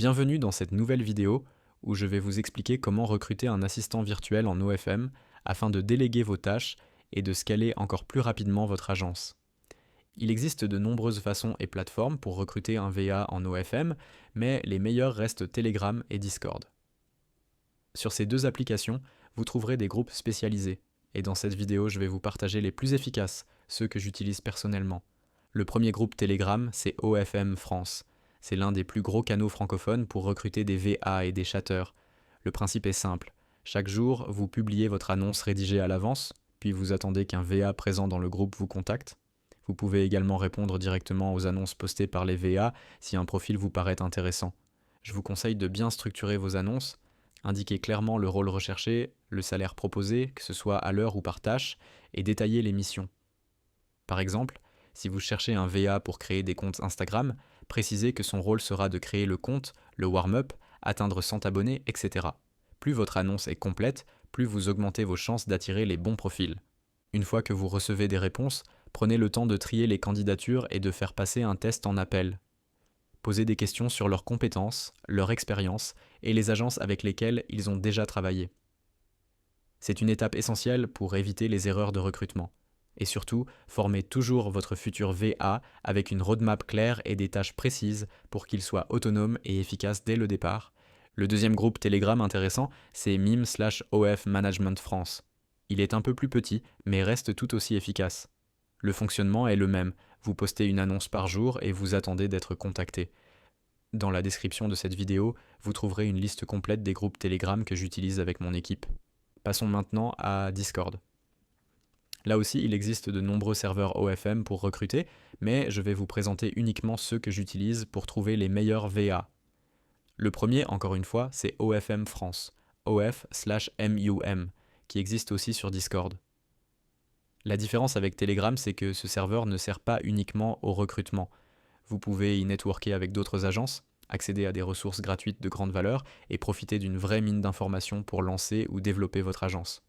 Bienvenue dans cette nouvelle vidéo où je vais vous expliquer comment recruter un assistant virtuel en OFM afin de déléguer vos tâches et de scaler encore plus rapidement votre agence. Il existe de nombreuses façons et plateformes pour recruter un VA en OFM, mais les meilleurs restent Telegram et Discord. Sur ces deux applications, vous trouverez des groupes spécialisés, et dans cette vidéo, je vais vous partager les plus efficaces, ceux que j'utilise personnellement. Le premier groupe Telegram, c'est OFM France. C'est l'un des plus gros canaux francophones pour recruter des VA et des chatteurs. Le principe est simple. Chaque jour, vous publiez votre annonce rédigée à l'avance, puis vous attendez qu'un VA présent dans le groupe vous contacte. Vous pouvez également répondre directement aux annonces postées par les VA si un profil vous paraît intéressant. Je vous conseille de bien structurer vos annonces, indiquer clairement le rôle recherché, le salaire proposé, que ce soit à l'heure ou par tâche, et détailler les missions. Par exemple, si vous cherchez un VA pour créer des comptes Instagram, précisez que son rôle sera de créer le compte, le warm-up, atteindre 100 abonnés, etc. Plus votre annonce est complète, plus vous augmentez vos chances d'attirer les bons profils. Une fois que vous recevez des réponses, prenez le temps de trier les candidatures et de faire passer un test en appel. Posez des questions sur leurs compétences, leur expérience et les agences avec lesquelles ils ont déjà travaillé. C'est une étape essentielle pour éviter les erreurs de recrutement. Et surtout, formez toujours votre futur VA avec une roadmap claire et des tâches précises pour qu'il soit autonome et efficace dès le départ. Le deuxième groupe Telegram intéressant, c'est mime/OF Management France. Il est un peu plus petit, mais reste tout aussi efficace. Le fonctionnement est le même, vous postez une annonce par jour et vous attendez d'être contacté. Dans la description de cette vidéo, vous trouverez une liste complète des groupes Telegram que j'utilise avec mon équipe. Passons maintenant à Discord. Là aussi, il existe de nombreux serveurs OFM pour recruter, mais je vais vous présenter uniquement ceux que j'utilise pour trouver les meilleurs VA. Le premier, encore une fois, c'est OFM France, OF/MUM, qui existe aussi sur Discord. La différence avec Telegram, c'est que ce serveur ne sert pas uniquement au recrutement. Vous pouvez y networker avec d'autres agences, accéder à des ressources gratuites de grande valeur et profiter d'une vraie mine d'informations pour lancer ou développer votre agence.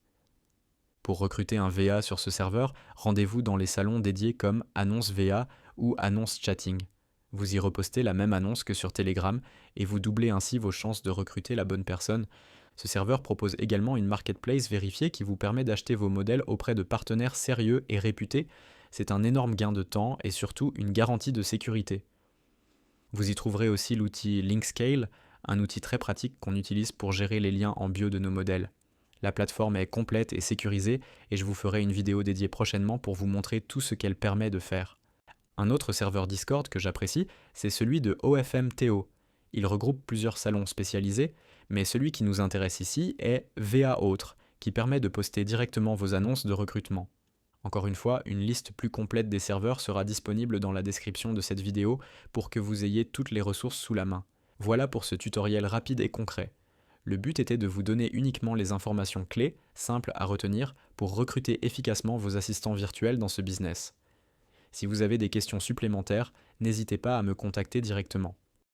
Pour recruter un VA sur ce serveur, rendez-vous dans les salons dédiés comme Annonce VA ou Annonce Chatting. Vous y repostez la même annonce que sur Telegram et vous doublez ainsi vos chances de recruter la bonne personne. Ce serveur propose également une marketplace vérifiée qui vous permet d'acheter vos modèles auprès de partenaires sérieux et réputés. C'est un énorme gain de temps et surtout une garantie de sécurité. Vous y trouverez aussi l'outil Linkscale, un outil très pratique qu'on utilise pour gérer les liens en bio de nos modèles. La plateforme est complète et sécurisée et je vous ferai une vidéo dédiée prochainement pour vous montrer tout ce qu'elle permet de faire. Un autre serveur Discord que j'apprécie, c'est celui de OFM-TO. Il regroupe plusieurs salons spécialisés, mais celui qui nous intéresse ici est VA Autre, qui permet de poster directement vos annonces de recrutement. Encore une fois, une liste plus complète des serveurs sera disponible dans la description de cette vidéo pour que vous ayez toutes les ressources sous la main. Voilà pour ce tutoriel rapide et concret. Le but était de vous donner uniquement les informations clés, simples à retenir, pour recruter efficacement vos assistants virtuels dans ce business. Si vous avez des questions supplémentaires, n'hésitez pas à me contacter directement.